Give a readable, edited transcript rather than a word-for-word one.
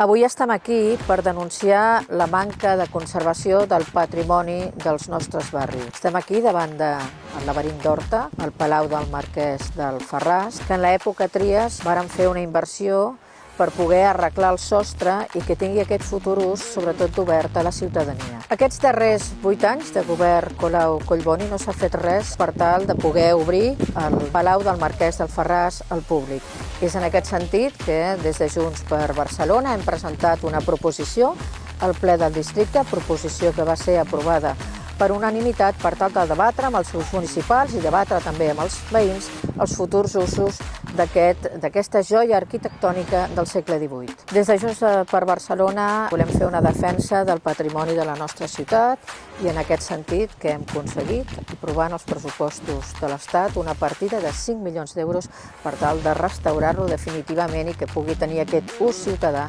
Avui estem aquí per denunciar la manca de conservació del patrimoni dels nostres barris. Estem aquí davant del laberint d'Horta, al Palau del Marquès d'Alfarràs, que en l'època Tries varen fer una inversió per poder arreglar el sostre i que tingui aquest futur ús, sobretot obert a la ciutadania. Aquests darrers 8 anys de govern Colau-Collboni no s'ha fet res per tal de poder obrir el Palau del Marquès d'Alfarràs al públic. És en aquest sentit que des de Junts per Barcelona hem presentat una proposició al ple del districte, proposició que va ser aprovada per unanimitat per tal de debatre amb els grups municipals i debatre també amb els veïns els futurs usos d'aquesta joia arquitectònica del segle XVIII. Des de Junts per Barcelona volem fer una defensa del patrimoni de la nostra ciutat i en aquest sentit que hem aconseguit aprovar en els pressupostos de l'Estat una partida de 5 milions d'euros per tal de restaurar-lo definitivament i que pugui tenir aquest ús ciutadà